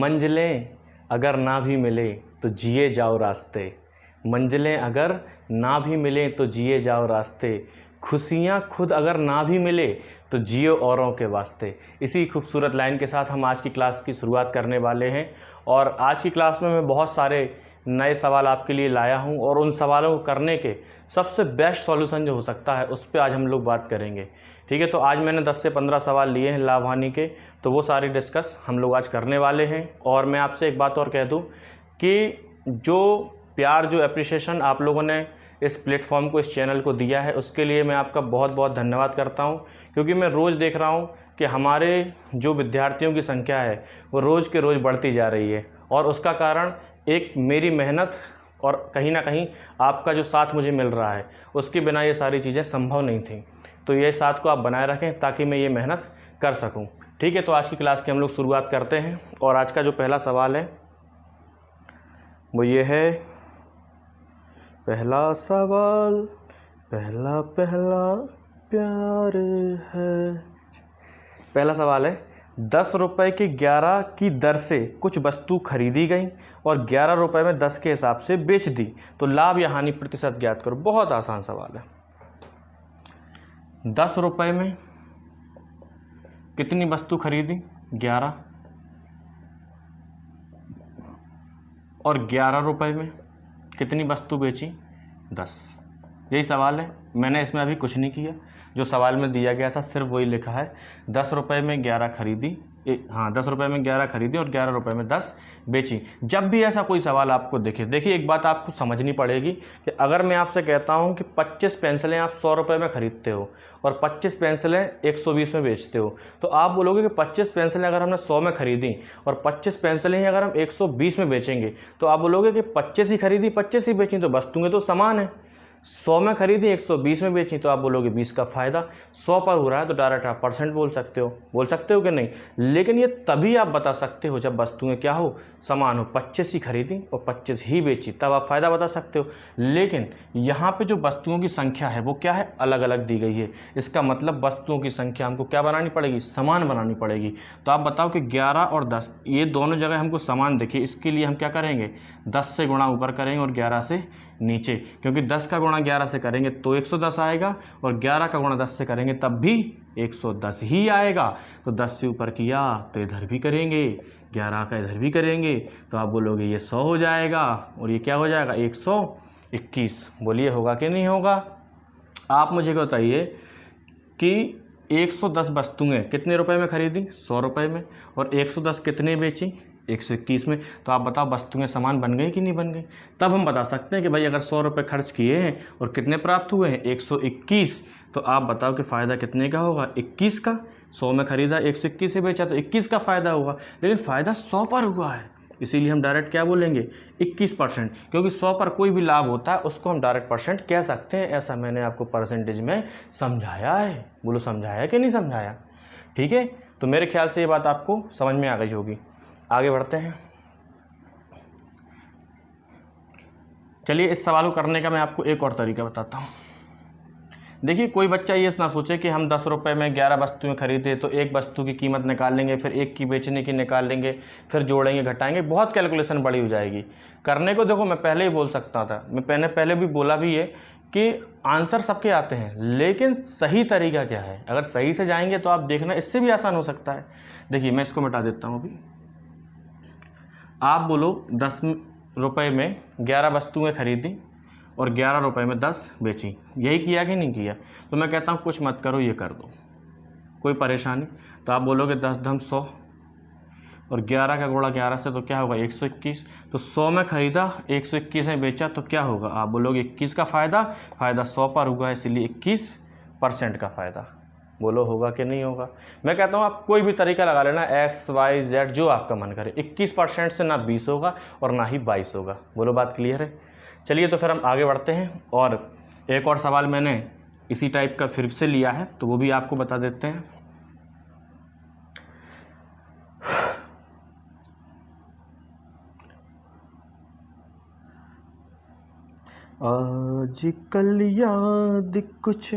मंजिलें अगर ना भी मिले तो जिए जाओ रास्ते, मंजिलें अगर ना भी मिले तो जिए जाओ रास्ते, खुशियाँ खुद अगर ना भी मिले तो जियो औरों के वास्ते। इसी खूबसूरत लाइन के साथ हम आज की क्लास की शुरुआत करने वाले हैं। और आज की क्लास में मैं बहुत सारे नए सवाल आपके लिए लाया हूं और उन सवालों को करने के सबसे बेस्ट सॉल्यूशन जो हो सकता है उस पर आज हम लोग बात करेंगे। ठीक है, तो आज मैंने 10 से 15 सवाल लिए हैं लाभ हानि के, तो वो सारी डिस्कस हम लोग आज करने वाले हैं। और मैं आपसे एक बात और कह दूं कि जो प्यार, जो एप्रिसिएशन आप लोगों ने इस प्लेटफॉर्म को, इस चैनल को दिया है, उसके लिए मैं आपका बहुत बहुत धन्यवाद करता हूं। क्योंकि मैं रोज़ देख रहा हूं कि हमारे जो विद्यार्थियों की संख्या है वो रोज़ के रोज़ बढ़ती जा रही है, और उसका कारण एक मेरी मेहनत और कहीं ना कहीं आपका जो साथ मुझे मिल रहा है, उसके बिना ये सारी चीज़ें संभव नहीं थी। तो ये साथ को आप बनाए रखें ताकि मैं ये मेहनत कर सकूं। ठीक है, तो आज की क्लास की हम लोग शुरुआत करते हैं। और आज का जो पहला सवाल है वो ये है, पहला सवाल पहला पहला प्यार है। पहला सवाल है, 10 रुपये की 11 की दर से कुछ वस्तु खरीदी गई और 11 रुपये में 10 के हिसाब से बेच दी, तो लाभ या हानि प्रतिशत ज्ञात करो। बहुत आसान सवाल है। 10 रुपये में कितनी वस्तु खरीदी? 11। और 11 रुपये में कितनी वस्तु बेची? 10। यही सवाल है। मैंने इसमें अभी कुछ नहीं किया, जो सवाल में दिया गया था सिर्फ वही लिखा है। 10 रुपये में 11 खरीदी, 10 रुपये में 11 खरीदी और 11 रुपये में 10 बेची। जब भी ऐसा कोई सवाल आपको दिखे, देखिए एक बात आपको समझनी पड़ेगी कि अगर मैं आपसे कहता हूं कि 25 पेंसिलें आप 100 रुपये में ख़रीदते हो और 25 पेंसिलें 120 में बेचते हो, तो आप बोलोगे कि 25 पेंसिलें अगर हमने 100 में ख़रीदी और 25 पेंसिलें ही अगर हम 120 में बेचेंगे, तो आप बोलोगे कि 25 ही खरीदी 25 ही बेची, तो वस्तुएँ तो समान है। 100 में खरीदी 120 में बेची, तो आप बोलोगे 20 का फ़ायदा। 100 पर हो रहा है तो डायरेक्ट आप परसेंट बोल सकते हो कि नहीं। लेकिन ये तभी आप बता सकते हो जब वस्तुएं क्या हो, समान हो। 25 ही खरीदी और 25 ही बेची, तब आप फ़ायदा बता सकते हो। लेकिन यहाँ पे जो वस्तुओं की संख्या है वो क्या है, अलग अलग दी गई है। इसका मतलब वस्तुओं की संख्या हमको क्या बनानी पड़ेगी, समान बनानी पड़ेगी। तो आप बताओ कि 11 और 10 ये दोनों जगह हमको समान दिखे, इसके लिए हम क्या करेंगे, 10 से गुणा ऊपर करेंगे और 11 से नीचे, क्योंकि 10 का गुणा 11 से करेंगे तो 110 आएगा और 11 का गुणा 10 से करेंगे तब भी 110 ही आएगा। तो 10 से ऊपर किया तो इधर भी करेंगे, 11 का इधर भी करेंगे, तो आप बोलोगे ये 100 हो जाएगा और ये क्या हो जाएगा, 121। बोलिए होगा कि नहीं होगा? आप मुझे बताइए कि 110 वस्तुएँ कितने रुपए में खरीदी? 100 रुपये में। और 110 कितने बेची? 121 में। तो आप बताओ वस्तुएं समान बन गई कि नहीं बन गई? तब हम बता सकते हैं कि भाई अगर 100 रुपये खर्च किए हैं और कितने प्राप्त हुए हैं, 121, तो आप बताओ कि फ़ायदा कितने का होगा, 21 का। 100 में खरीदा, 121 से बेचा, तो 21 का फ़ायदा होगा। लेकिन फ़ायदा 100 पर हुआ है, इसीलिए हम डायरेक्ट क्या बोलेंगे, 21%। क्योंकि 100 पर कोई भी लाभ होता है उसको हम डायरेक्ट परसेंट कह सकते हैं। ऐसा मैंने आपको परसेंटेज में समझाया है। बोलो समझाया कि नहीं समझाया? ठीक है, तो मेरे ख्याल से ये बात आपको समझ में आ गई होगी। आगे बढ़ते हैं। चलिए इस सवाल को करने का मैं आपको एक और तरीका बताता हूँ। देखिए कोई बच्चा ये ना सोचे कि हम 10 रुपये में 11 वस्तुएं खरीदे तो एक वस्तु की कीमत निकाल लेंगे, फिर एक की बेचने की निकाल लेंगे, फिर जोड़ेंगे घटाएंगे, बहुत कैलकुलेशन बड़ी हो जाएगी। करने को देखो मैं पहले ही बोल सकता था, मैं पहले भी बोला भी है कि आंसर सबके आते हैं, लेकिन सही तरीका क्या है। अगर सही से जाएंगे तो आप देखना इससे भी आसान हो सकता है। देखिए मैं इसको मिटा देता हूँ अभी। आप बोलो 10 रुपये में 11 वस्तुएं खरीदी और 11 रुपये में 10 बेची, यही किया कि नहीं किया? तो मैं कहता हूँ कुछ मत करो, ये कर दो, कोई परेशानी। तो आप बोलोगे 10 धम 100 और 11 का गुणा 11 से तो क्या होगा, 121। तो 100 में खरीदा, 121 में बेचा, तो क्या होगा? आप बोलोगे 21 का फ़ायदा। फ़ायदा 100 पर हुआ है, इसलिए 21% का फ़ायदा। बोलो होगा कि नहीं होगा? मैं कहता हूँ आप कोई भी तरीका लगा लेना, X, Y, Z जो आपका मन करे। 21% से ना 20 होगा और ना ही 22 होगा। बोलो बात क्लियर है? चलिए तो फिर हम आगे बढ़ते हैं। और एक और सवाल मैंने इसी टाइप का फिर से लिया है, तो वो भी आपको बता देते हैं। आजकल याद कुछ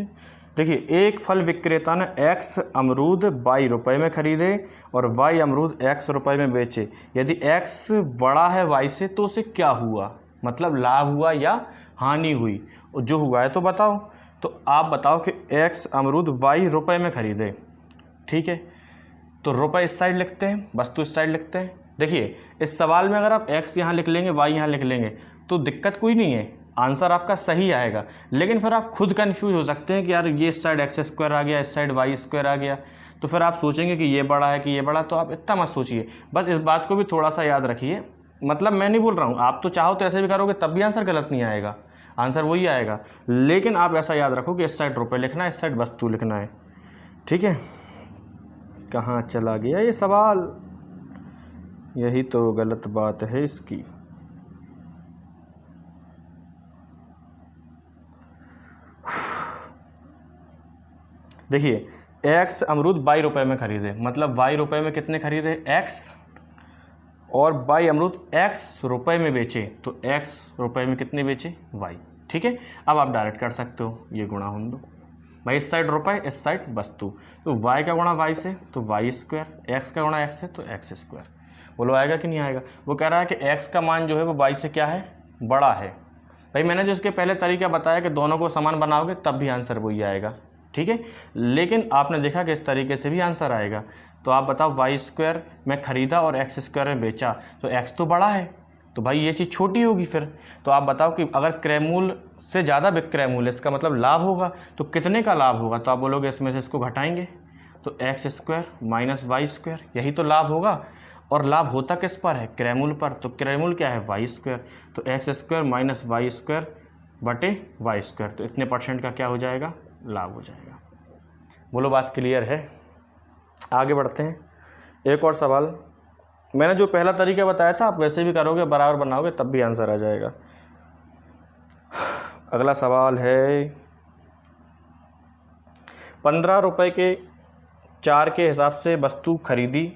देखिए एक फल विक्रेता ने x अमरूद 22 रुपये में खरीदे और y अमरूद x रुपये में बेचे। यदि x बड़ा है y से तो उसे क्या हुआ, मतलब लाभ हुआ या हानि हुई, और जो हुआ है तो बताओ। तो आप बताओ कि x अमरूद y रुपये में खरीदे, ठीक है, तो रुपये इस साइड लिखते हैं, वस्तु इस साइड लिखते हैं। देखिए इस सवाल में अगर आप x यहाँ लिख लेंगे y यहाँ लिख लेंगे तो दिक्कत कोई नहीं है, आंसर आपका सही आएगा। लेकिन फिर आप खुद कंफ्यूज हो सकते हैं कि यार ये इस साइड एक्स स्क्वायर आ गया, इस साइड वाई स्क्वायर आ गया, तो फिर आप सोचेंगे कि ये बड़ा है कि ये बड़ा। तो आप इतना मत सोचिए, बस इस बात को भी थोड़ा सा याद रखिए। मतलब मैं नहीं बोल रहा हूँ, आप तो चाहो तो ऐसे भी करोगे तब भी आंसर गलत नहीं आएगा, आंसर वही आएगा। लेकिन आप ऐसा याद रखो कि इस साइड रुपये लिखना है, इस साइड वस्तु लिखना है, ठीक है। कहाँ चला गया ये सवाल, यही तो गलत बात है इसकी। देखिए x अमरूद 22 रुपये में खरीदे, मतलब 22 रुपये में कितने खरीदे x, और y अमरूद x रुपये में बेचे तो x रुपये में कितने बेचे y, ठीक है। अब आप डायरेक्ट कर सकते हो, ये गुणा होने दो भाई, इस साइड रुपये इस साइड वस्तु, तो y का गुणा y से तो y स्क्वायर, x का गुणा x से तो x स्क्वायर। बोलो आएगा कि नहीं आएगा। वो कह रहा है कि x का मान जो है वो y से क्या है, बड़ा है। भाई मैंने जो इसके पहले तरीका बताया कि दोनों को समान बनाओगे तब भी आंसर वही आएगा, ठीक है। लेकिन आपने देखा कि इस तरीके से भी आंसर आएगा। तो आप बताओ वाई स्क्वायर में ख़रीदा और एक्स स्क्वायर में बेचा, तो एक्स तो बड़ा है, तो भाई ये चीज़ छोटी होगी फिर। तो आप बताओ कि अगर क्रय मूल्य से ज़्यादा विक्रय मूल्य, इसका मतलब लाभ होगा, तो कितने का लाभ होगा। तो आप बोलोगे इसमें से इसको घटाएंगे तो x square minus y square, यही तो लाभ होगा। और लाभ होता किस पर है, क्रय मूल्य पर, तो क्रय मूल्य क्या है वाई स्क्वायर, तो x square minus y square बटे वाई स्क्वायर, तो इतने % का क्या हो जाएगा, लाभ हो जाएगा। बोलो बात क्लियर है। आगे बढ़ते हैं, एक और सवाल। मैंने जो पहला तरीका बताया था आप वैसे भी करोगे, बराबर बनाओगे तब भी आंसर आ जाएगा। अगला सवाल है 15 रुपये के 4 के हिसाब से वस्तु खरीदी।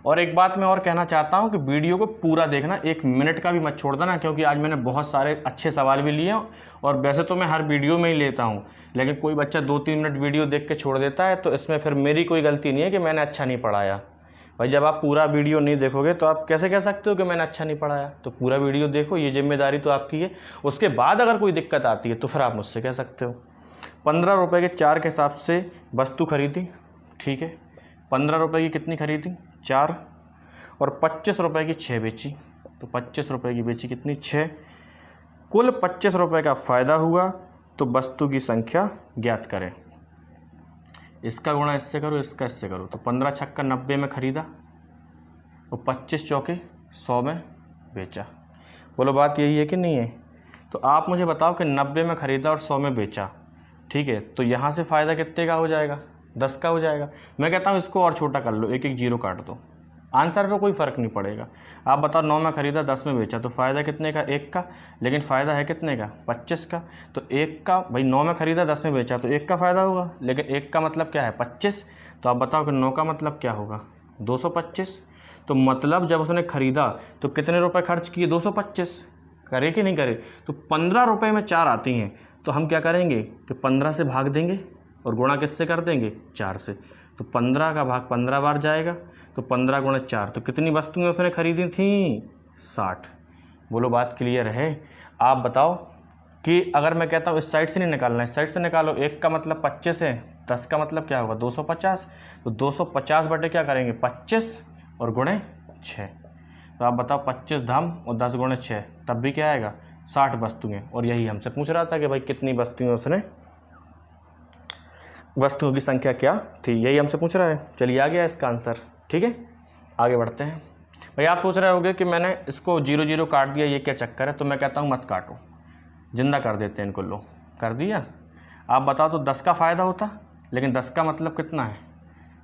और एक बात मैं और कहना चाहता हूं कि वीडियो को पूरा देखना, 1 मिनट का भी मत छोड़ देना, क्योंकि आज मैंने बहुत सारे अच्छे सवाल भी लिए हैं। और वैसे तो मैं हर वीडियो में ही लेता हूं, लेकिन कोई बच्चा 2-3 मिनट वीडियो देख के छोड़ देता है, तो इसमें फिर मेरी कोई गलती नहीं है कि मैंने अच्छा नहीं पढ़ाया। भाई जब आप पूरा वीडियो नहीं देखोगे तो आप कैसे कह सकते हो कि मैंने अच्छा नहीं पढ़ाया। तो पूरा वीडियो देखो, ये जिम्मेदारी तो आपकी है। उसके बाद अगर कोई दिक्कत आती है तो फिर आप मुझसे कह सकते हो। 15 रुपये के 4 के हिसाब से वस्तु खरीदी, ठीक है। 15 रुपये की कितनी खरीदी, 4, और 25 रुपये की 6 बेची, तो 25 रुपये की बेची कितनी, 6। कुल 25 रुपये का फ़ायदा हुआ, तो वस्तु की संख्या ज्ञात करें। इसका गुणा इससे करो, इसका इससे करो, तो 15 छक्का 90 में ख़रीदा और 25 चौके 100 में बेचा। बोलो बात यही है कि नहीं है। तो आप मुझे बताओ कि 90 में ख़रीदा और 100 में बेचा, ठीक है। तो यहाँ से फ़ायदा कितने का हो जाएगा, 10 का हो जाएगा। मैं कहता हूँ इसको और छोटा कर लो, 1-1 जीरो काट दो, आंसर पे कोई फ़र्क नहीं पड़ेगा। आप बताओ 9 में ख़रीदा 10 में बेचा, तो फ़ायदा कितने का, 1 का, लेकिन फ़ायदा है कितने का, 25 का। तो 1 का, भाई 9 में ख़रीदा 10 में बेचा तो 1 का फ़ायदा होगा, लेकिन 1 का मतलब क्या है, 25। तो आप बताओ कि 9 का मतलब क्या होगा, 225। तो मतलब जब उसने ख़रीदा तो कितने रुपये खर्च किए, 225। करे कि नहीं करे। तो 15 रुपये में 4 आती हैं, तो हम क्या करेंगे कि 15 से भाग देंगे और गुणा किससे कर देंगे, 4 से। तो 15 का भाग 15 बार जाएगा, तो 15 गुणा 4, तो कितनी वस्तुएं उसने खरीदी थी, 60। बोलो बात क्लियर है। आप बताओ कि अगर मैं कहता हूँ इस साइड से नहीं निकालना, इस साइड से निकालो, 1 का मतलब 25 है, 10 का मतलब क्या होगा, 250। तो 250 बटे क्या करेंगे, 25 और गुणे 6। तो आप बताओ 25 धम और 10 गुणे 6, तब भी क्या आएगा, 60 वस्तुएँ। और यही हमसे पूछ रहा था कि भाई कितनी वस्तुएं उसने, वस्तुओं की संख्या क्या थी, यही हमसे पूछ रहा है। चलिए आ गया इसका आंसर, ठीक है। आगे बढ़ते हैं। भाई आप सोच रहे होंगे कि मैंने इसको 0-0 काट दिया, ये क्या चक्कर है। तो मैं कहता हूँ मत काटो, जिंदा कर देते हैं इनको। लो कर दिया। आप बताओ तो 10 का फ़ायदा होता, लेकिन 10 का मतलब कितना है,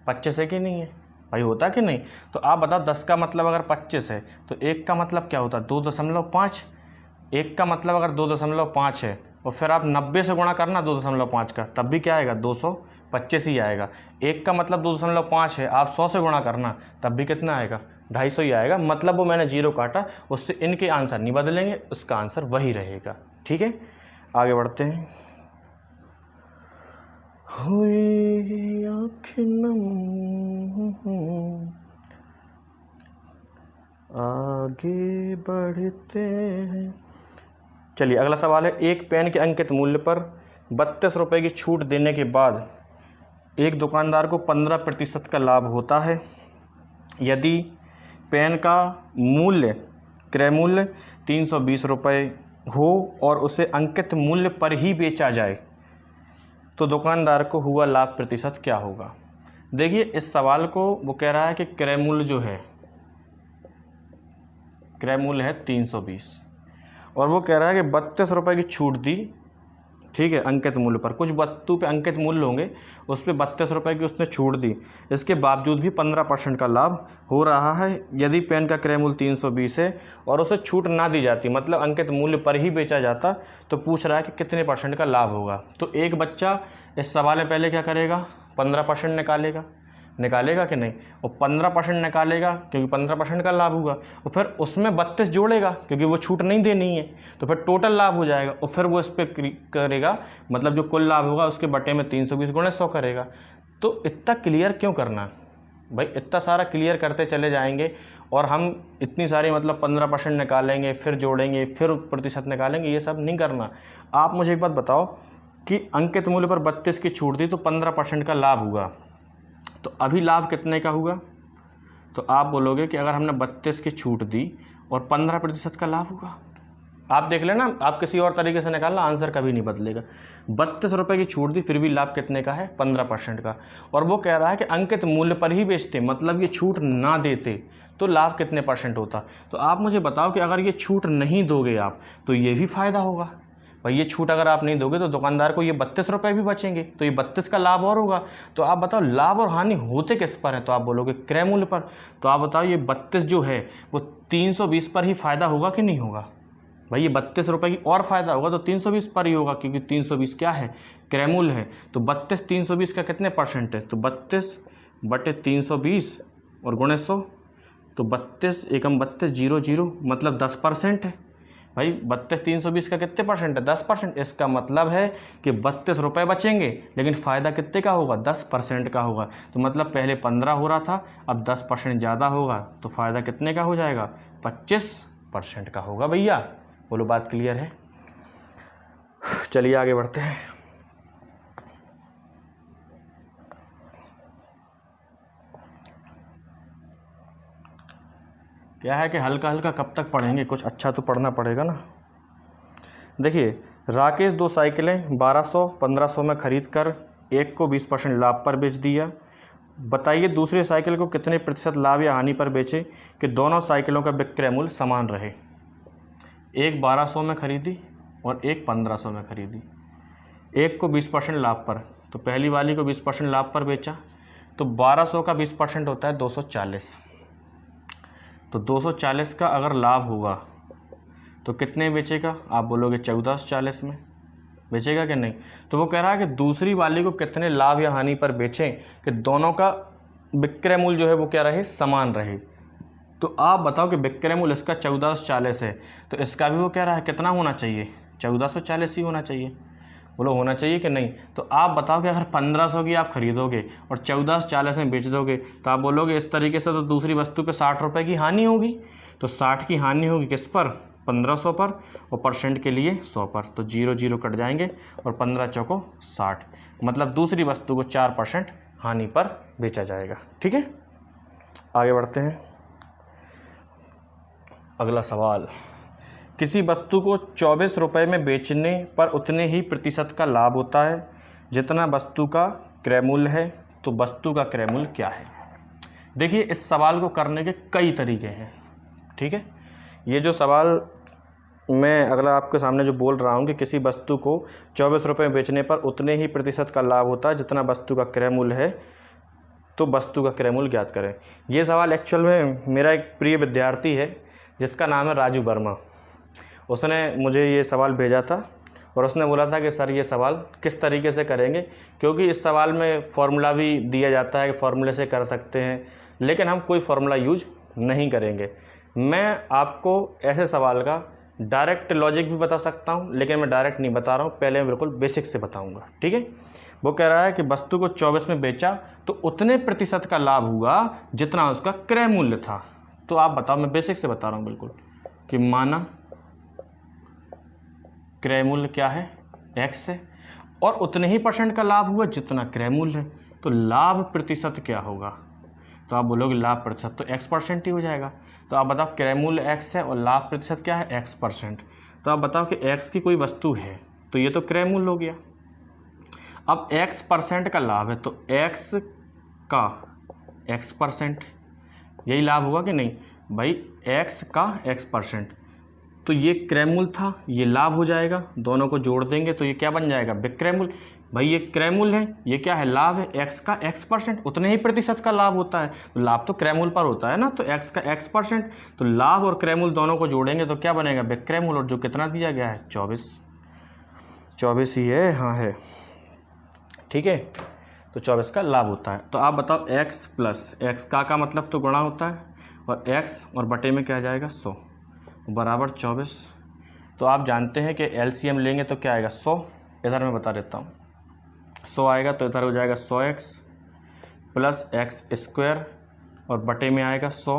25 है कि नहीं है, भाई होता कि नहीं। तो आप बताओ 10 का मतलब अगर 25 है तो 1 का मतलब क्या होता, 2.5। 1 का मतलब अगर 2.5 है और फिर आप 90 से गुणा करना 2.5 का, तब भी क्या आएगा, 225 ही आएगा। 1 का मतलब 2.5 है, आप 100 से गुणा करना तब भी कितना आएगा, 250 ही आएगा। मतलब वो मैंने 0 काटा, उससे इनके आंसर नहीं बदलेंगे, उसका आंसर वही रहेगा, ठीक है। आगे बढ़ते हैं। हुई आँखें नम, आगे बढ़ते हैं। चलिए अगला सवाल है, एक पेन के अंकित मूल्य पर 32 रुपये की छूट देने के बाद एक दुकानदार को 15% का लाभ होता है। यदि पेन का मूल्य क्रय मूल्य 320 रुपये हो और उसे अंकित मूल्य पर ही बेचा जाए तो दुकानदार को हुआ लाभ प्रतिशत क्या होगा। देखिए इस सवाल को वो कह रहा है कि क्रय मूल्य जो है, क्रय मूल्य है 320 और वो कह रहा है कि 32 रुपये की छूट दी, ठीक है, अंकित मूल्य पर। कुछ वस्तु पे अंकित मूल्य होंगे, उस पर 32 रुपये की उसने छूट दी, इसके बावजूद भी 15% का लाभ हो रहा है। यदि पेन का क्रय मूल्य 320 है और उसे छूट ना दी जाती, मतलब अंकित मूल्य पर ही बेचा जाता, तो पूछ रहा है कि कितने % का लाभ होगा। तो एक बच्चा इस सवाल में पहले क्या करेगा, 15% निकालेगा कि नहीं, और 15% निकालेगा क्योंकि 15% का लाभ होगा, और फिर उसमें 32 जोड़ेगा क्योंकि वो छूट नहीं देनी है, तो फिर टोटल लाभ हो जाएगा, और फिर वो इस पर करेगा, मतलब जो कुल लाभ होगा उसके बटे में 320 गुणे 100 करेगा। तो इतना क्लियर क्यों करना भाई, इतना सारा क्लियर करते चले जाएंगे और हम इतनी सारी मतलब 15% निकालेंगे, फिर जोड़ेंगे, फिर प्रतिशत निकालेंगे, ये सब नहीं करना। आप मुझे एक बात बताओ कि अंकित मूल्य पर 32 की छूट दी तो 15% का लाभ हुआ, तो अभी लाभ कितने का हुआ। तो आप बोलोगे कि अगर हमने 32 की छूट दी और 15% का लाभ हुआ। आप देख लेना, आप किसी और तरीके से निकालना, आंसर कभी नहीं बदलेगा। 32 रुपये की छूट दी, फिर भी लाभ कितने का है, 15% का। और वो कह रहा है कि अंकित मूल्य पर ही बेचते, मतलब ये छूट ना देते तो लाभ कितने % होता। तो आप मुझे बताओ कि अगर ये छूट नहीं दोगे आप तो ये भी फ़ायदा होगा भाई। ये छूट अगर आप नहीं दोगे तो दुकानदार को ये 32 रुपये भी बचेंगे, तो ये 32 का लाभ और होगा। तो आप बताओ लाभ और हानि होते किस पर है, तो आप बोलोगे क्रय मूल्य पर। तो आप बताओ ये 32 जो है वो 320 पर ही फ़ायदा होगा कि नहीं होगा भाई। ये 32 रुपये की और फ़ायदा होगा तो 320 पर ही होगा, क्योंकि 320 क्या है, क्रय मूल्य है। तो 32 320 का कितने % है, तो 32 बटे 320 और गुणे 100, तो 32 एकम 32 0 0 मतलब 10% है भाई। 32 320 का कितने % है, 10%। इसका मतलब है कि 32 रुपये बचेंगे, लेकिन फ़ायदा कितने का होगा, 10% का होगा। तो मतलब पहले 15 हो रहा था, अब 10% ज़्यादा होगा, तो फ़ायदा कितने का हो जाएगा, 25% का होगा भैया। बोलो बात क्लियर है। चलिए आगे बढ़ते हैं। क्या है कि हल्का हल्का कब तक पढ़ेंगे, कुछ अच्छा तो पढ़ना पड़ेगा ना। देखिए राकेश 2 साइकिलें 1200-1500 में खरीद कर एक को 20% लाभ पर बेच दिया। बताइए दूसरी साइकिल को कितने % लाभ या हानि पर बेचे कि दोनों साइकिलों का विक्रय मूल्य समान रहे। एक 1200 में खरीदी और एक 1500 में खरीदी, एक को 20% लाभ पर, तो पहली वाली को 20% लाभ पर बेचा, तो 1200 का 20% होता है 240। तो 240 का अगर लाभ होगा तो कितने बेचेगा, आप बोलोगे 1440 में बेचेगा कि नहीं। तो वो कह रहा है कि दूसरी वाली को कितने लाभ या हानि पर बेचें कि दोनों का विक्रय मूल्य जो है वो क्या रहे, समान रहे। तो आप बताओ कि विक्रय मूल्य इसका 1440 है, तो इसका भी वो कह रहा है कितना होना चाहिए, 1440 ही होना चाहिए। बोलो होना चाहिए कि नहीं। तो आप बताओ कि अगर 1500 की आप खरीदोगे और 1440 में बेच दोगे, तो आप बोलोगे इस तरीके से तो दूसरी वस्तु पे 60 रुपये की हानि होगी। तो 60 की हानि होगी किस पर, 1500 पर, और % के लिए 100 पर। तो 0 0 कट जाएंगे और 15 चौको 60, मतलब दूसरी वस्तु को 4% हानि पर बेचा जाएगा। ठीक है, आगे बढ़ते हैं। अगला सवाल, किसी वस्तु को 24 रुपये में बेचने पर उतने ही % का लाभ होता है जितना वस्तु का क्रय मूल्य है, तो वस्तु का क्रय मूल्य क्या है। देखिए इस सवाल को करने के कई तरीके हैं। ठीक है, ये जो सवाल मैं अगला आपके सामने जो बोल रहा हूँ कि किसी वस्तु को 24 रुपये में बेचने पर उतने ही % का लाभ होता है जितना वस्तु का क्रय मूल्य है, तो वस्तु का क्रय मूल्य ज्ञात करें। ये सवाल एक्चुअल में मेरा एक प्रिय विद्यार्थी है जिसका नाम है राजू वर्मा, उसने मुझे ये सवाल भेजा था और उसने बोला था कि सर ये सवाल किस तरीके से करेंगे, क्योंकि इस सवाल में फ़ॉर्मूला भी दिया जाता है कि फ़ॉर्मूले से कर सकते हैं, लेकिन हम कोई फ़ॉर्मूला यूज नहीं करेंगे। मैं आपको ऐसे सवाल का डायरेक्ट लॉजिक भी बता सकता हूँ, लेकिन मैं डायरेक्ट नहीं बता रहा हूँ, पहले मैं बिल्कुल बेसिक से बताऊँगा। ठीक है, वो कह रहा है कि वस्तु को 24 में बेचा तो उतने प्रतिशत का लाभ हुआ जितना उसका क्रय मूल्य था। तो आप बताओ, मैं बेसिक से बता रहा हूँ बिल्कुल, कि माना क्रय मूल्य क्या है, x है, और उतने ही % का लाभ हुआ जितना क्रय मूल्य है, तो लाभ प्रतिशत क्या होगा? तो आप बोलोगे लाभ प्रतिशत तो x% ही हो जाएगा। तो आप बताओ क्रय मूल्य x है और लाभ प्रतिशत क्या है, x%। तो आप बताओ कि x की कोई वस्तु है तो ये तो क्रय मूल्य हो गया। अब x% का लाभ है तो x का x%, यही लाभ हुआ कि नहीं भाई, x का x%। तो ये क्रय मूल्य था, ये लाभ हो जाएगा, दोनों को जोड़ देंगे तो ये क्या बन जाएगा, विक्रय मूल्य। भाई ये क्रय मूल्य है, ये क्या है, लाभ है, x का x%, उतने ही प्रतिशत का लाभ होता है, तो लाभ तो क्रय मूल्य पर होता है ना, तो x का x%, तो लाभ और क्रय मूल्य दोनों को जोड़ेंगे तो क्या बनेगा, विक्रय मूल्य, और जो कितना दिया गया है 24 ही है, हाँ है। ठीक है, तो 24 का लाभ होता है। तो आप बताओ x प्लस एक्स का मतलब तो गुणा होता है, और x और बटे में क्या आ जाएगा 100 बराबर 24। तो आप जानते हैं कि LCM लेंगे तो क्या आएगा 100, इधर मैं बता देता हूँ 100 आएगा, तो इधर हो जाएगा 100x प्लस x² और बटे में आएगा 100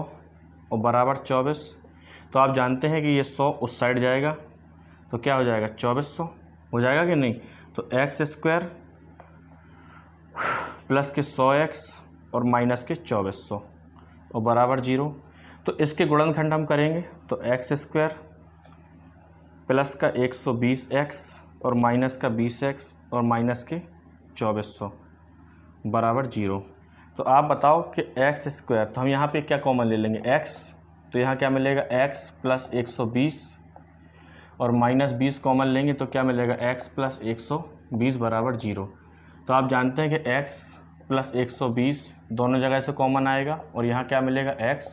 और बराबर 24। तो आप जानते हैं कि ये 100 उस साइड जाएगा तो क्या हो जाएगा 2400 हो जाएगा कि नहीं। तो x² प्लस के 100x और माइनस के 2400 और बराबर 0। तो इसके गुणनखंड हम करेंगे तो x² प्लस का 120x और माइनस का 20x और माइनस के 2400 बराबर 0। तो आप बताओ कि x², तो हम यहाँ पे क्या कॉमन ले लेंगे x, तो यहाँ क्या मिलेगा x प्लस 120 और माइनस 20 कॉमन लेंगे तो क्या मिलेगा x प्लस 120 बराबर 0। तो आप जानते हैं कि x प्लस 120 दोनों जगह से कॉमन आएगा और यहाँ क्या मिलेगा x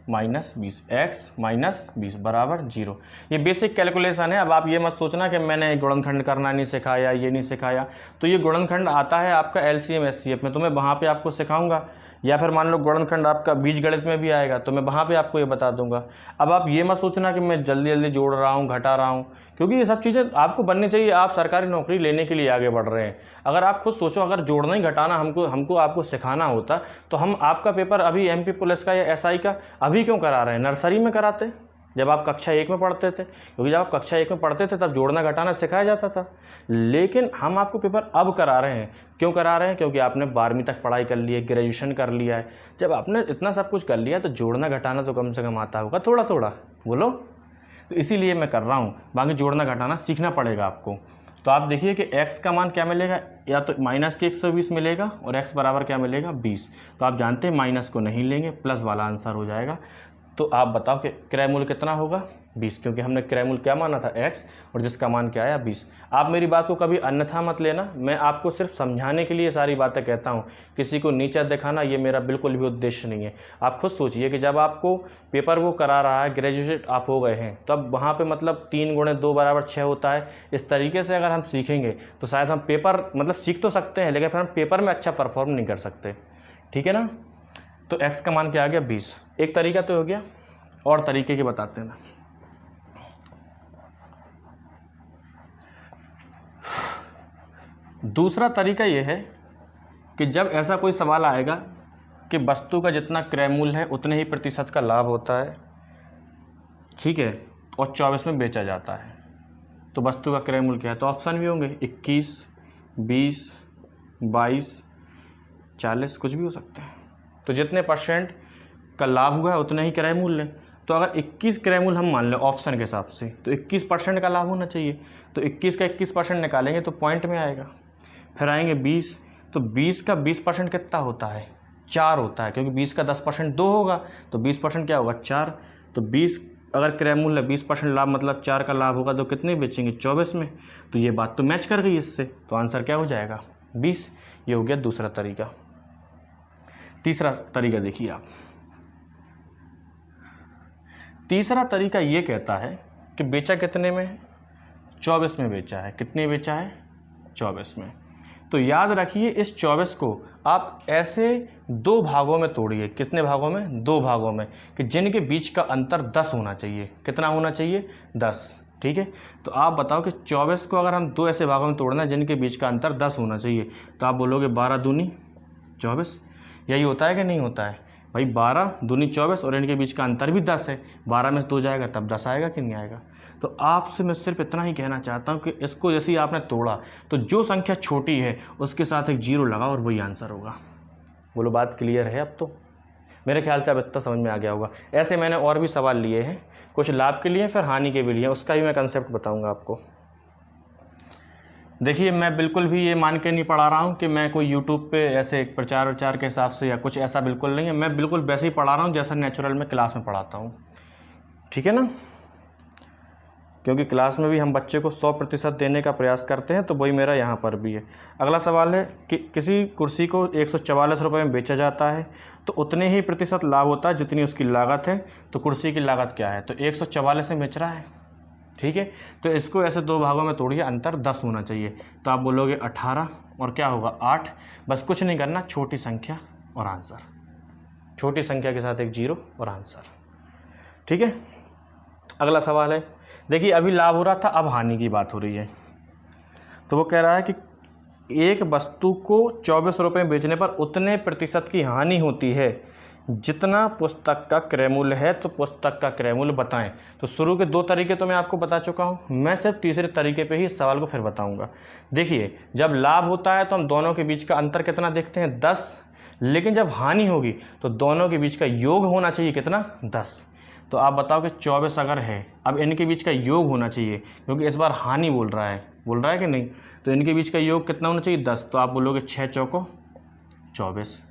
माइनस 20 बराबर 0। ये बेसिक कैलकुलेशन है। अब आप ये मत सोचना कि मैंने गुणनखंड करना नहीं सिखाया, ये नहीं सिखाया। तो ये गुणनखंड आता है आपका LCM SCF में, तो मैं वहाँ पे आपको सिखाऊंगा, या फिर मान लो गुणनखंड आपका बीजगणित में भी आएगा तो मैं वहाँ पे आपको ये बता दूंगा। अब आप ये मत सोचना कि मैं जल्दी जल्दी जोड़ रहा हूँ, घटा रहा हूँ, क्योंकि ये सब चीज़ें आपको बननी चाहिए। आप सरकारी नौकरी लेने के लिए आगे बढ़ रहे हैं। अगर आप खुद सोचो, अगर जोड़ना ही घटाना हमको आपको सिखाना होता तो हम आपका पेपर अभी MP पुलिस का या SI का अभी क्यों करा रहे हैं, नर्सरी में कराते जब आप कक्षा 1 में पढ़ते थे, क्योंकि जब आप कक्षा 1 में पढ़ते थे तब जोड़ना घटाना सिखाया जाता था। लेकिन हम आपको पेपर अब करा रहे हैं। क्यों करा रहे हैं? क्योंकि आपने 12वीं तक पढ़ाई कर ली है, ग्रेजुएशन कर लिया है। जब आपने इतना सब कुछ कर लिया तो जोड़ना घटाना तो कम से कम आता होगा, थोड़ा थोड़ा, बोलो। तो इसीलिए मैं कर रहा हूँ। बाकी जोड़ना घटाना सीखना पड़ेगा आपको। तो आप देखिए कि x का मान क्या मिलेगा, या तो माइनस के 120 मिलेगा और x बराबर क्या मिलेगा 20। तो आप जानते हैं माइनस को नहीं लेंगे, प्लस वाला आंसर हो जाएगा। तो आप बताओ कि क्रय मूल्य कितना होगा 20, क्योंकि हमने क्रय मूल्य क्या माना था x, और जिसका मान क्या आया 20। आप मेरी बात को कभी अन्यथा मत लेना, मैं आपको सिर्फ समझाने के लिए सारी बातें कहता हूँ। किसी को नीचा दिखाना ये मेरा बिल्कुल भी उद्देश्य नहीं है। आप खुद सोचिए कि जब आपको पेपर वो करा रहा है, ग्रेजुएट आप हो गए हैं, तब वहाँ पर मतलब 3 × 2 = 6 होता है। इस तरीके से अगर हम सीखेंगे तो शायद हम पेपर मतलब सीख तो सकते हैं, लेकिन फिर हम पेपर में अच्छा परफॉर्म नहीं कर सकते। ठीक है ना। तो x का मान क्या आ गया 20। एक तरीका तो हो गया, और तरीके के बताते हैं ना। दूसरा तरीका ये है कि जब ऐसा कोई सवाल आएगा कि वस्तु का जितना क्रय मूल्य है उतने ही प्रतिशत का लाभ होता है, ठीक है, और 24 में बेचा जाता है, तो वस्तु का क्रय मूल्य क्या है? तो ऑप्शन भी होंगे 21, 20, 22, 40, कुछ भी हो सकता है। तो जितने % का लाभ हुआ है उतना ही क्रय मूल्य। तो अगर 21 क्रय मूल्य हम मान लें ऑप्शन के हिसाब से, तो 21% का लाभ होना चाहिए। तो 21 का 21% निकालेंगे तो पॉइंट में आएगा। फिर आएंगे 20, तो 20 का 20% कितना होता है? 4 होता है, क्योंकि 20 का 10% 2 होगा, तो 20% क्या होगा 4। तो 20 अगर क्रय मूल्य 20% लाभ मतलब 4 का लाभ होगा तो कितने बेचेंगे 24 में। तो ये बात तो मैच कर गई इससे, तो आंसर क्या हो जाएगा 20। ये हो गया दूसरा तरीका। तीसरा तरीका देखिए आप। तीसरा तरीका ये कहता है कि बेचा कितने में? 24 में बेचा है। कितने बेचा है? 24 में। तो याद रखिए इस 24 को आप ऐसे 2 भागों में तोड़िए। कितने भागों में? 2 भागों में, कि जिनके बीच का अंतर 10 होना चाहिए। कितना होना चाहिए? 10। ठीक है, तो आप बताओ कि 24 को अगर हम 2 ऐसे भागों में तोड़ना है जिनके बीच का अंतर 10 होना चाहिए, तो आप बोलोगे 12 दूनी 24। यही होता है कि नहीं होता है भाई? 12 दूनी 24 और इनके बीच का अंतर भी 10 है। 12 में से 2 जाएगा तब 10 आएगा कि नहीं आएगा? तो आपसे मैं सिर्फ इतना ही कहना चाहता हूँ कि इसको जैसे ही आपने तोड़ा तो जो संख्या छोटी है उसके साथ एक 0 लगाओ और वही आंसर होगा। बोलो, बात क्लियर है? अब तो मेरे ख्याल से अब इतना समझ में आ गया होगा। ऐसे मैंने और भी सवाल लिए हैं, कुछ लाभ के लिए फिर हानि के भी लिए, उसका भी मैं कंसेप्ट बताऊँगा आपको। देखिए, मैं बिल्कुल भी ये मान के नहीं पढ़ा रहा हूँ कि मैं कोई यूट्यूब पे ऐसे प्रचार विचार के हिसाब से या कुछ ऐसा बिल्कुल नहीं है। मैं बिल्कुल वैसे ही पढ़ा रहा हूँ जैसा नेचुरल में क्लास में पढ़ाता हूँ। ठीक है ना? क्योंकि क्लास में भी हम बच्चे को 100% देने का प्रयास करते हैं, तो वही मेरा यहाँ पर भी है। अगला सवाल है कि किसी कुर्सी को 144 रुपये में बेचा जाता है तो उतने ही प्रतिशत लाभ होता है जितनी उसकी लागत है। तो कुर्सी की लागत क्या है? तो 144 में बेच रहा है। ठीक है, तो इसको ऐसे 2 भागों में तोड़िए, अंतर 10 होना चाहिए। तो आप बोलोगे 18 और क्या होगा 8। बस कुछ नहीं करना, छोटी संख्या और आंसर, छोटी संख्या के साथ एक 0 और आंसर। ठीक है, अगला सवाल है, देखिए अभी लाभ हो रहा था, अब हानि की बात हो रही है। तो वो कह रहा है कि एक वस्तु को 24 रुपये में बेचने पर उतने प्रतिशत की हानि होती है जितना पुस्तक का क्रय मूल्य है, तो पुस्तक का क्रय मूल्य बताएं। तो शुरू के 2 तरीके तो मैं आपको बता चुका हूं, मैं सिर्फ तीसरे तरीके पे ही इस सवाल को फिर बताऊंगा। देखिए, जब लाभ होता है तो हम दोनों के बीच का अंतर कितना देखते हैं? 10। लेकिन जब हानि होगी तो दोनों के बीच का योग होना चाहिए कितना? 10। तो आप बताओ कि 24 अगर है, अब इनके बीच का योग होना चाहिए, क्योंकि इस बार हानि बोल रहा है कि नहीं? तो इनके बीच का योग कितना होना चाहिए? 10। तो आप बोलोगे 6 चौको 24।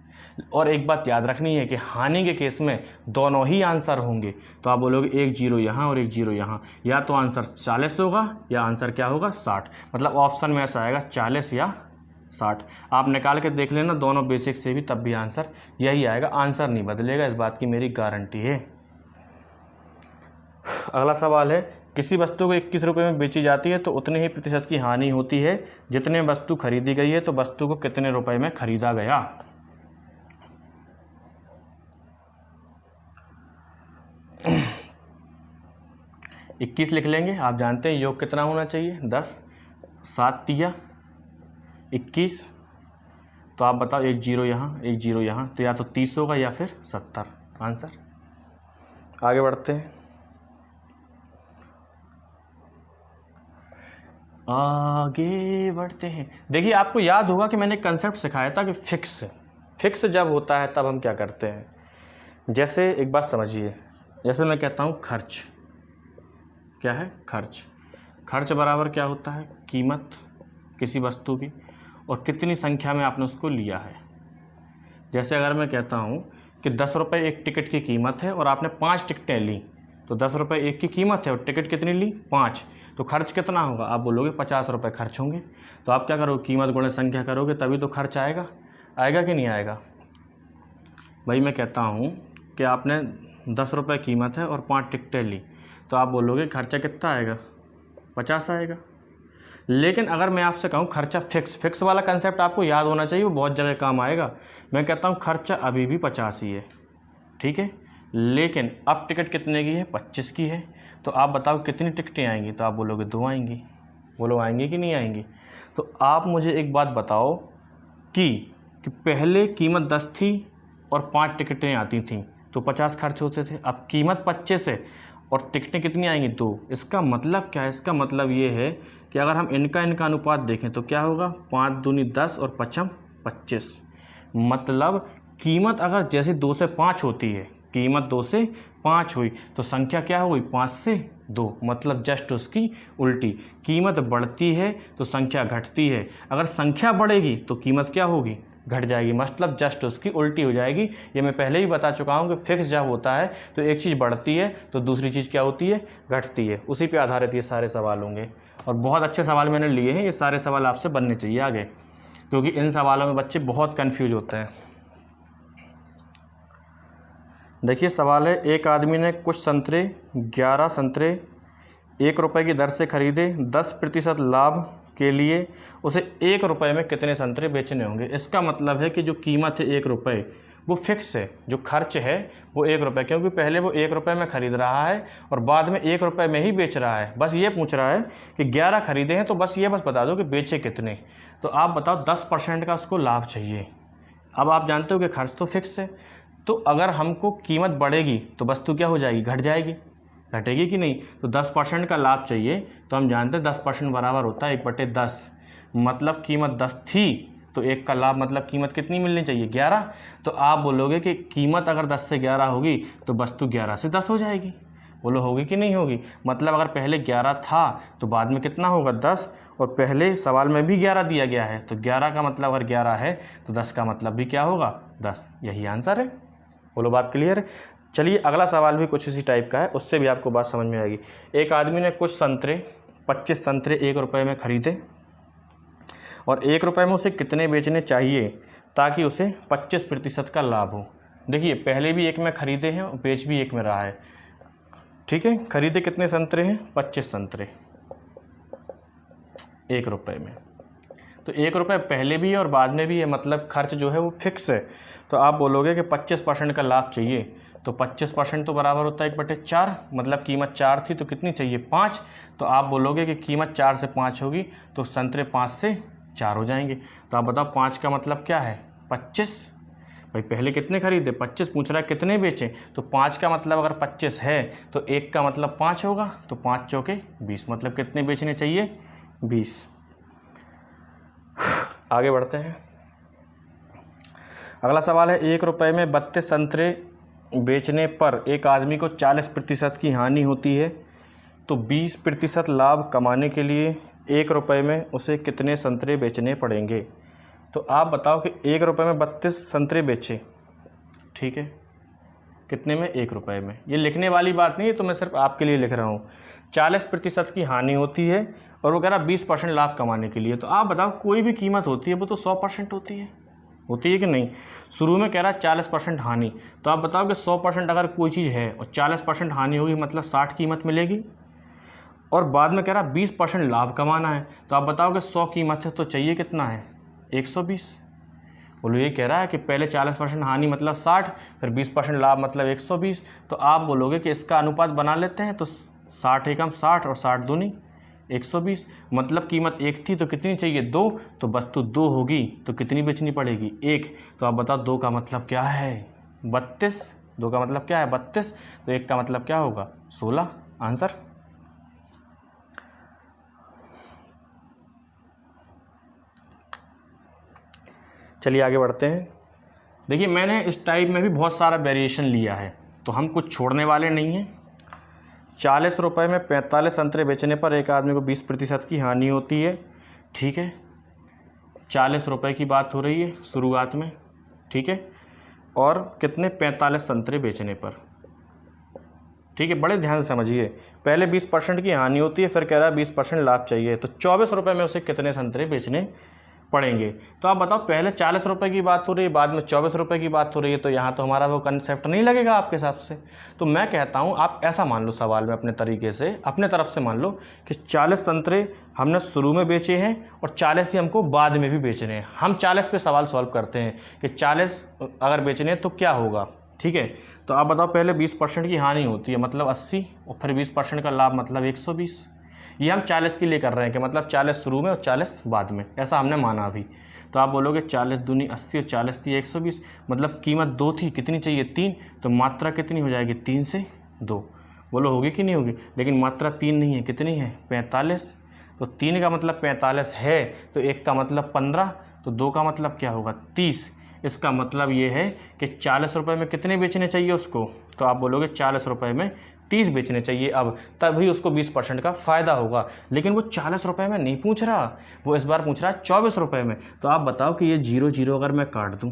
और एक बात याद रखनी है कि हानि के केस में दोनों ही आंसर होंगे। तो आप बोलोगे एक 0 यहाँ और एक 0 यहाँ, या तो आंसर 40 होगा या आंसर क्या होगा? 60। मतलब ऑप्शन में ऐसा आएगा 40 या 60। आप निकाल के देख लेना दोनों बेसिक से भी, तब भी आंसर यही आएगा। आंसर नहीं बदलेगा, इस बात की मेरी गारंटी है। अगला सवाल है, किसी वस्तु को 21 रुपये में बेची जाती है तो उतने ही प्रतिशत की हानि होती है जितने वस्तु खरीदी गई है, तो वस्तु को कितने रुपए में खरीदा गया? इक्कीस लिख लेंगे, आप जानते हैं योग कितना होना चाहिए? 10। 7 तिया 21। तो आप बताओ एक 0 यहाँ एक 0 यहाँ, तो या तो 30 होगा या फिर 70 आंसर। आगे बढ़ते हैं, देखिए आपको याद होगा कि मैंने कंसेप्ट सिखाया था कि फिक्स जब होता है तब हम क्या करते हैं। जैसे एक बात समझिए, जैसे मैं कहता हूँ खर्च क्या है? खर्च बराबर क्या होता है? कीमत किसी वस्तु की और कितनी संख्या में आपने उसको लिया है। जैसे अगर मैं कहता हूँ कि 10 रुपये एक टिकट की कीमत है और आपने 5 टिकटें ली, तो 10 रुपये एक की कीमत है और टिकट कितनी ली? 5। तो खर्च कितना होगा? आप बोलोगे 50 रुपये खर्च होंगे। तो आप क्या करोगे? कीमत गुणे संख्या करोगे, तभी तो खर्च आएगा कि नहीं आएगा? भाई मैं कहता हूँ कि आपने 10 रुपये कीमत है और 5 टिकटें ली, तो आप बोलोगे खर्चा कितना आएगा? 50 आएगा। लेकिन अगर मैं आपसे कहूँ खर्चा फिक्स वाला कंसेप्ट आपको याद होना चाहिए, वो बहुत जगह काम आएगा। मैं कहता हूँ खर्चा अभी भी 50 ही है, ठीक है, लेकिन अब टिकट कितने की है? 25 की है। तो आप बताओ कितनी टिकटें आएंगी? तो आप बोलोगे 2 आएंगी। बोलो आएंगी कि नहीं आएंगी? तो आप मुझे एक बात बताओ कि पहले कीमत 10 थी और 5 टिकटें आती थीं तो 50 खर्च होते थे। अब कीमत 25 है और टिकटें कितनी आएंगी? 2। इसका मतलब क्या है? इसका मतलब ये है कि अगर हम इनका अनुपात देखें तो क्या होगा? 5 दूनी 10 और 5 25। मतलब कीमत अगर जैसे 2 से 5 होती है, कीमत 2 से 5 हुई तो संख्या क्या हो गई? 5 से 2। मतलब जस्ट उसकी उल्टी, कीमत बढ़ती है तो संख्या घटती है। अगर संख्या बढ़ेगी तो कीमत क्या होगी? घट जाएगी। मतलब जस्ट उसकी उल्टी हो जाएगी। ये मैं पहले ही बता चुका हूँ कि फिक्स जब होता है तो एक चीज़ बढ़ती है तो दूसरी चीज़ क्या होती है? घटती है। उसी पे आधारित ये सारे सवाल होंगे और बहुत अच्छे सवाल मैंने लिए हैं। ये सारे सवाल आपसे बनने चाहिए आगे, क्योंकि इन सवालों में बच्चे बहुत कन्फ्यूज होते हैं। देखिए सवाल है, एक आदमी ने कुछ संतरे 11 संतरे 1 रुपये की दर से खरीदे, 10% लाभ के लिए उसे 1 रुपये में कितने संतरे बेचने होंगे। इसका मतलब है कि जो कीमत है 1 रुपये वो फिक्स है, जो खर्च है वो 1 रुपये, क्योंकि पहले वो 1 रुपये में ख़रीद रहा है और बाद में 1 रुपये में ही बेच रहा है। बस ये पूछ रहा है कि 11 खरीदे हैं तो बस बता दो कि बेचे कितने। तो आप बताओ 10% का उसको लाभ चाहिए। अब आप जानते हो कि खर्च तो फिक्स है, तो अगर हमको कीमत बढ़ेगी तो वस्तु क्या हो जाएगी, घट जाएगी, घटेगी कि नहीं। तो 10% का लाभ चाहिए, तो हम जानते हैं 10% बराबर होता है 1/10। मतलब कीमत 10 थी तो 1 का लाभ, मतलब कीमत कितनी मिलनी चाहिए, 11। तो आप बोलोगे कि कीमत अगर 10 से 11 होगी तो वस्तु 11 से 10 हो जाएगी। बोलो होगी कि नहीं होगी। मतलब अगर पहले 11 था तो बाद में कितना होगा, 10, और पहले सवाल में भी 11 दिया गया है, तो 11 का मतलब अगर 11 है तो 10 का मतलब भी क्या होगा, 10। यही आंसर है। बोलो बात क्लियर है। चलिए अगला सवाल भी कुछ इसी टाइप का है, उससे भी आपको बात समझ में आएगी। एक आदमी ने कुछ संतरे 25 संतरे 1 रुपये में ख़रीदे और 1 रुपये में उसे कितने बेचने चाहिए ताकि उसे 25% का लाभ हो। देखिए पहले भी 1 में ख़रीदे हैं और बेच भी 1 में रहा है, ठीक है। खरीदे कितने संतरे हैं, 25 संतरे 1 रुपये में। तो 1 रुपये पहले भी और बाद में भी है, मतलब खर्च जो है वो फिक्स है। तो आप बोलोगे कि 25% का लाभ चाहिए, तो 25% तो बराबर होता है 1/4, मतलब कीमत 4 थी तो कितनी चाहिए, 5। तो आप बोलोगे कि कीमत 4 से 5 होगी तो संतरे 5 से 4 हो जाएंगे। तो आप बताओ 5 का मतलब क्या है, 25। भाई पहले कितने खरीदे, 25, पूछ रहा है कितने बेचें। तो 5 का मतलब अगर 25 है तो 1 का मतलब 5 होगा, तो 5 चौके 20, मतलब कितने बेचने चाहिए, 20। आगे बढ़ते हैं। अगला सवाल है, 1 रुपये में 32 संतरे बेचने पर एक आदमी को 40% की हानि होती है, तो 20% लाभ कमाने के लिए 1 रुपये में उसे कितने संतरे बेचने पड़ेंगे। तो आप बताओ कि 1 रुपये में 32 संतरे बेचे, ठीक है, कितने में, 1 रुपये में। ये लिखने वाली बात नहीं है, तो मैं सिर्फ आपके लिए लिख रहा हूँ। 40% की हानि होती है और वो कह रहा 20% लाभ कमाने के लिए। तो आप बताओ कोई भी कीमत होती है वो तो 100% होती है कि नहीं। शुरू में कह रहा है 40% हानि, तो आप बताओ कि 100% अगर कोई चीज़ है और 40% हानि होगी मतलब 60 कीमत मिलेगी, और बाद में कह रहा 20% लाभ कमाना है। तो आप बताओ कि 100 कीमत है तो चाहिए कितना है, 120। बोलो ये कह रहा है कि पहले 40% हानि मतलब 60, फिर 20% लाभ मतलब 120। तो आप बोलोगे कि इसका अनुपात बना लेते हैं, तो 60 एकम 60 और 60 दूनी 120। मतलब कीमत 1 थी तो कितनी चाहिए, 2। तो वस्तु 2 होगी तो कितनी बेचनी पड़ेगी, 1। तो आप बताओ 2 का मतलब क्या है, 32। 2 का मतलब क्या है, 32। तो 1 का मतलब क्या होगा, 16। आंसर। चलिए आगे बढ़ते हैं। देखिए मैंने इस टाइप में भी बहुत सारा वेरिएशन लिया है, तो हम कुछ छोड़ने वाले नहीं हैं। 40 रुपये में 45 संतरे बेचने पर एक आदमी को 20% की हानि होती है, ठीक है। 40 रुपये की बात हो रही है शुरुआत में, ठीक है, और कितने, 45 संतरे बेचने पर, ठीक है। बड़े ध्यान से समझिए, पहले 20% की हानि होती है, फिर कह रहा है 20% लाभ चाहिए, तो 24 रुपये में उसे कितने संतरे बेचने पड़ेंगे। तो आप बताओ पहले 40 रुपये की बात हो रही है, बाद में 24 रुपये की बात हो रही है, तो यहाँ तो हमारा वो कंसेप्ट नहीं लगेगा आपके हिसाब से। तो मैं कहता हूँ आप ऐसा मान लो सवाल में अपने तरीके से, अपने तरफ से मान लो कि 40 संतरे हमने शुरू में बेचे हैं और 40 ही हमको बाद में भी बेचने हैं। हम 40 पे सवाल सॉल्व करते हैं कि 40 अगर बेचने हैं तो क्या होगा, ठीक है। तो आप बताओ पहले 20% की हानि होती है मतलब 80, और फिर 20% का लाभ मतलब 120। ये हम 40 के लिए कर रहे हैं कि मतलब 40 शुरू में और 40 बाद में, ऐसा हमने माना अभी। तो आप बोलोगे 40 दूनी 80 और 40 थी 120, मतलब कीमत 2 थी, कितनी चाहिए, 3। तो मात्रा कितनी हो जाएगी, 3 से 2। बोलो होगी कि नहीं होगी। लेकिन मात्रा 3 नहीं है, कितनी है, 45। तो 3 का मतलब 45 है, तो 1 का मतलब 15, तो 2 का मतलब क्या होगा, 30। इसका मतलब ये है कि 40 रुपये में कितने बेचने चाहिए उसको। तो आप बोलोगे 40 रुपये में 30 बेचने चाहिए, अब तभी उसको 20% का फ़ायदा होगा। लेकिन वो 40 रुपये में नहीं पूछ रहा, वो इस बार पूछ रहा है 24 रुपये में। तो आप बताओ कि ये 0 अगर मैं काट दूँ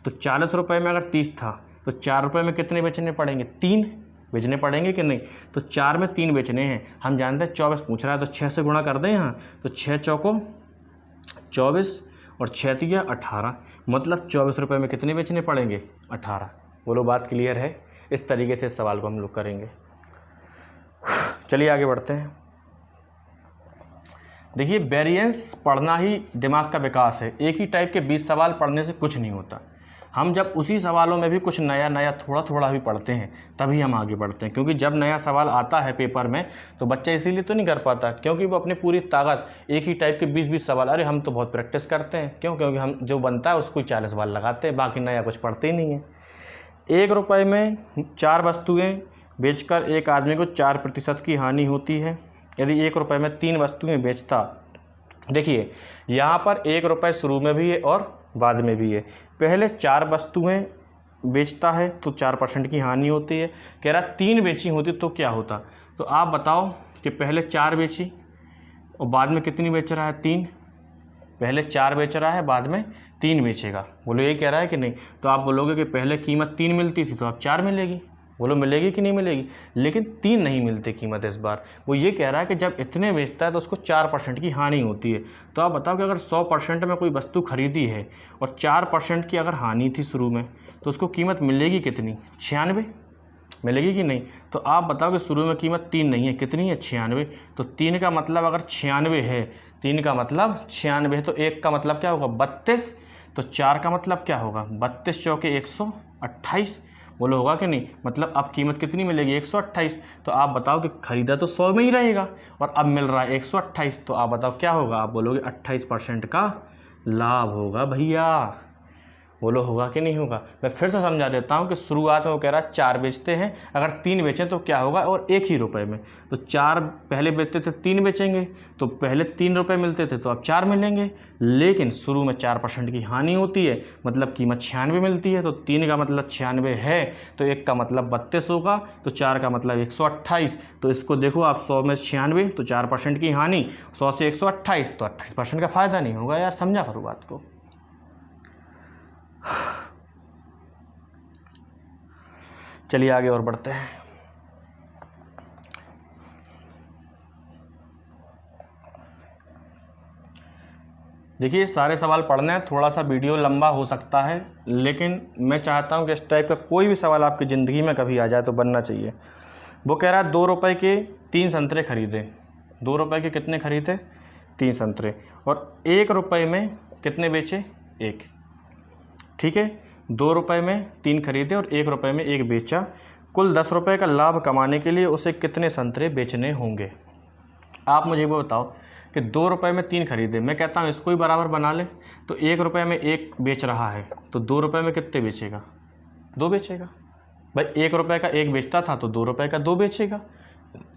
तो 40 रुपये में अगर 30 था तो 4 रुपये में कितने बेचने पड़ेंगे, 3 बेचने पड़ेंगे कि नहीं। तो 4 में 3 बेचने हैं, हम जानते हैं 24 पूछ रहा है, तो 6 से गुणा कर दें यहाँ, तो 6 चौको 24 और 6 तिया 18, मतलब 24 रुपये में कितने बेचने पड़ेंगे, 18। बोलो बात क्लियर है। इस तरीके से इस सवाल को हम लोग करेंगे। चलिए आगे बढ़ते हैं। देखिए वेरिएंस पढ़ना ही दिमाग का विकास है। एक ही टाइप के 20 सवाल पढ़ने से कुछ नहीं होता। हम जब उसी सवालों में भी कुछ नया नया थोड़ा थोड़ा भी पढ़ते हैं तभी हम आगे बढ़ते हैं, क्योंकि जब नया सवाल आता है पेपर में तो बच्चा इसीलिए तो नहीं कर पाता क्योंकि वो अपनी पूरी ताकत एक ही टाइप के 20-20 सवाल, अरे हम तो बहुत प्रैक्टिस करते हैं, क्यों? क्योंकि हम जो बनता है उसको 40 सवाल लगाते हैं, बाकी नया कुछ पढ़ते ही नहीं है। 1 रुपये में 4 वस्तुएँ बेचकर एक आदमी को 4% की हानि होती है। यदि 1 रुपये में 3 वस्तुएँ बेचता, देखिए यहाँ पर 1 रुपये शुरू में भी है और बाद में भी है। पहले 4 वस्तुएं बेचता है तो 4% की हानि होती है। कह रहा 3 बेची होती तो क्या होता? तो आप बताओ कि पहले 4 बेची और बाद में कितनी बेच रहा है? 3। पहले 4 बेच रहा है, बाद में 3 बेचेगा। बोलो यही कह रहा है कि नहीं? तो आप बोलोगे कि पहले कीमत 3 मिलती थी तो अब 4 मिलेगी। बोलो मिलेगी कि नहीं मिलेगी? लेकिन 3 नहीं मिलती कीमत इस बार। वो ये कह रहा है कि जब इतने बेचता है तो उसको 4% की हानि होती है। तो आप बताओ कि अगर 100% में कोई वस्तु खरीदी है और 4% की अगर हानि थी शुरू में तो उसको कीमत मिलेगी कितनी? 96 मिलेगी कि नहीं? तो आप बताओ कि शुरू में कीमत 3 नहीं है, कितनी है? 96। तो 3 का मतलब अगर 96 है, 3 का मतलब 96 है, तो 1 का मतलब क्या होगा? 32। तो 4 का मतलब क्या होगा? 32 चौके 128। बोलो होगा कि नहीं? मतलब अब कीमत कितनी मिलेगी? 128। तो आप बताओ कि खरीदा तो 100 में ही रहेगा और अब मिल रहा है 128, तो आप बताओ क्या होगा? आप बोलोगे 28% का लाभ होगा भैया। बोलो होगा कि नहीं होगा? मैं फिर से समझा देता हूँ कि शुरुआत में वो कह रहा है 4 बेचते हैं, अगर 3 बेचें तो क्या होगा, और 1 ही रुपये में। तो 4 पहले बेचते थे, 3 बेचेंगे तो पहले 3 रुपये मिलते थे तो अब 4 मिलेंगे, लेकिन शुरू में 4% की हानि होती है, मतलब कीमत 96 मिलती है। तो 3 का मतलब 96 है, तो 1 का मतलब 32 होगा, तो 4 का मतलब 128। तो इसको देखो आप, 100 में 96 तो 4% की हानि, 100 से 128 तो 28% का फ़ायदा नहीं होगा यार। समझा करो बात को। चलिए आगे और बढ़ते हैं। देखिए सारे सवाल पढ़ने हैं, थोड़ा सा वीडियो लंबा हो सकता है, लेकिन मैं चाहता हूं कि इस टाइप का कोई भी सवाल आपकी ज़िंदगी में कभी आ जाए तो बनना चाहिए। वो कह रहा है 2 रुपये के 3 संतरे खरीदे। 2 रुपये के कितने खरीदे? 3 संतरे। और 1 रुपये में कितने बेचे? 1। ठीक है, 2 रुपये में 3 खरीदे और 1 रुपये में 1 बेचा। कुल 10 रुपये का लाभ कमाने के लिए उसे कितने संतरे बेचने होंगे? आप मुझे वो बताओ कि 2 रुपये में 3 खरीदे, मैं कहता हूँ इसको ही बराबर बना ले। तो 1 रुपये में 1 बेच रहा है, तो 2 रुपये में कितने बेचेगा? 2 बेचेगा भाई। 1 रुपये का 1 बेचता था तो 2 रुपये का 2 बेचेगा।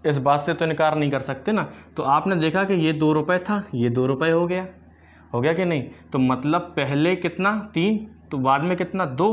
इस बात से तो इनकार नहीं कर सकते ना। तो आपने देखा कि ये 2 रुपये था, ये 2 रुपये हो गया कि नहीं? तो मतलब पहले कितना? 3, तो बाद में कितना? 2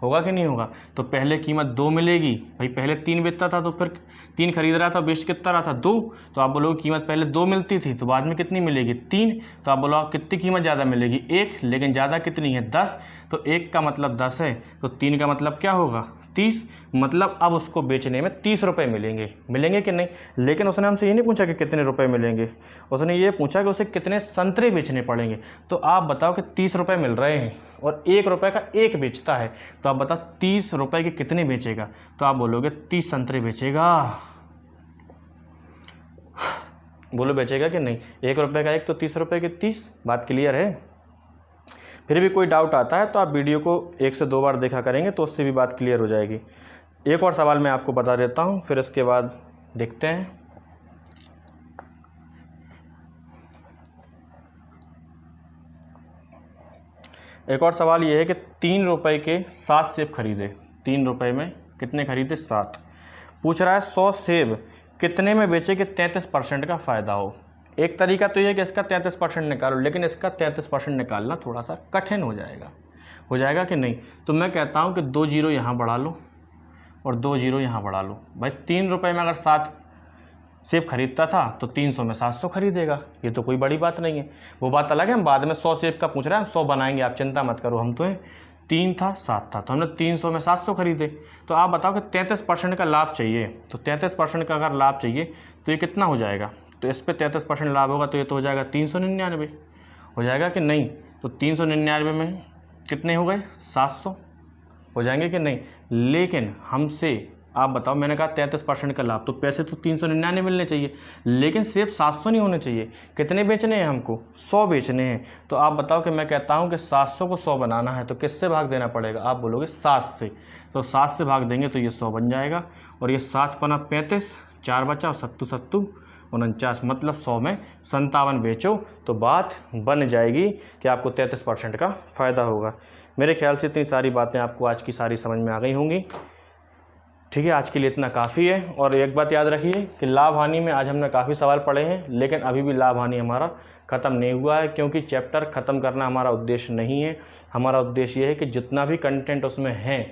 होगा कि नहीं होगा? तो पहले कीमत 2 मिलेगी भाई। पहले 3 बेचता था तो फिर 3 खरीद रहा था, बेच कितना रहा था? 2। तो आप बोलोगे कीमत पहले 2 मिलती थी तो बाद में कितनी मिलेगी? 3। तो आप बोलो कितनी कीमत ज़्यादा मिलेगी? 1। लेकिन ज़्यादा कितनी है? 10। तो 1 का मतलब 10 है, तो 3 का मतलब क्या होगा? 30। मतलब अब उसको बेचने में 30 रुपये मिलेंगे कि नहीं? लेकिन उसने हमसे ये नहीं पूछा कि कितने रुपए मिलेंगे, उसने ये पूछा कि उसे कितने संतरे बेचने पड़ेंगे। तो आप बताओ कि 30 रुपये मिल रहे हैं और 1 रुपये का 1 बेचता है, तो आप बताओ 30 रुपये के कितने बेचेगा? तो आप बोलोगे 30 संतरे बेचेगा। बोलो बेचेगा कि नहीं? 1 रुपये का 1 तो 30 रुपये के 30। बात क्लियर है? फिर भी कोई डाउट आता है तो आप वीडियो को 1 से 2 बार देखा करेंगे तो उससे भी बात क्लियर हो जाएगी। एक और सवाल मैं आपको बता देता हूँ, फिर इसके बाद देखते हैं। एक और सवाल ये है कि 3 रुपये के 7 सेब खरीदे। 3 रुपये में कितने खरीदे? 7। पूछ रहा है 100 सेब कितने में बेचे कि 33% का फ़ायदा हो। एक तरीका तो ये है कि इसका 33% निकालो, लेकिन इसका 33% निकालना थोड़ा सा कठिन हो जाएगा कि नहीं? तो मैं कहता हूँ कि 2 जीरो यहाँ बढ़ा लो और 2 जीरो यहाँ बढ़ा लो। भाई 3 रुपये में अगर 7 सेब खरीदता था तो 300 में 700 खरीदेगा, ये तो कोई बड़ी बात नहीं है। वो बात अलग है, हम बाद में 100 सेब का पूछ रहे हैं, 100 बनाएंगे, आप चिंता मत करो। हम तो हैं 3 था 7 था तो हमने 300 में 700 खरीदे। तो आप बताओ कि 33% का लाभ चाहिए, तो 33% का अगर लाभ चाहिए तो ये कितना हो जाएगा? तो इस पर 33% लाभ होगा तो ये तो हो जाएगा 399 हो जाएगा कि नहीं? तो 399 में कितने हो गए? 700 हो जाएंगे कि नहीं? लेकिन हमसे आप बताओ, मैंने कहा 33% का लाभ, तो पैसे तो 399 मिलने चाहिए, लेकिन सिर्फ 700 नहीं होने चाहिए। कितने बेचने हैं हमको? 100 बेचने हैं। तो आप बताओ कि मैं कहता हूँ कि 700 को 100 बनाना है तो किससे भाग देना पड़ेगा? आप बोलोगे 7 से, तो 7 से भाग देंगे तो ये 100 बन जाएगा, और ये 7 पना 35, 4 बचा, और 7 49, मतलब 100 में 57 बेचो तो बात बन जाएगी कि आपको 33% का फ़ायदा होगा। मेरे ख्याल से इतनी सारी बातें आपको आज की सारी समझ में आ गई होंगी। ठीक है, आज के लिए इतना काफ़ी है। और एक बात याद रखिए कि लाभ हानि में आज हमने काफ़ी सवाल पढ़े हैं, लेकिन अभी भी लाभ हानि हमारा ख़त्म नहीं हुआ है, क्योंकि चैप्टर ख़त्म करना हमारा उद्देश्य नहीं है। हमारा उद्देश्य ये है कि जितना भी कंटेंट उसमें है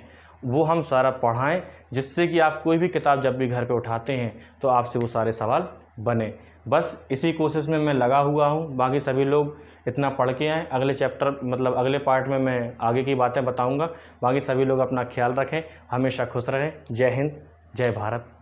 वो हम सारा पढ़ाएं, जिससे कि आप कोई भी किताब जब भी घर पे उठाते हैं तो आपसे वो सारे सवाल बने। बस इसी कोशिश में मैं लगा हुआ हूँ। बाकी सभी लोग इतना पढ़ के आएँ। अगले चैप्टर मतलब अगले पार्ट में मैं आगे की बातें बताऊँगा। बाकी सभी लोग अपना ख्याल रखें, हमेशा खुश रहें। जय हिंद, जय भारत।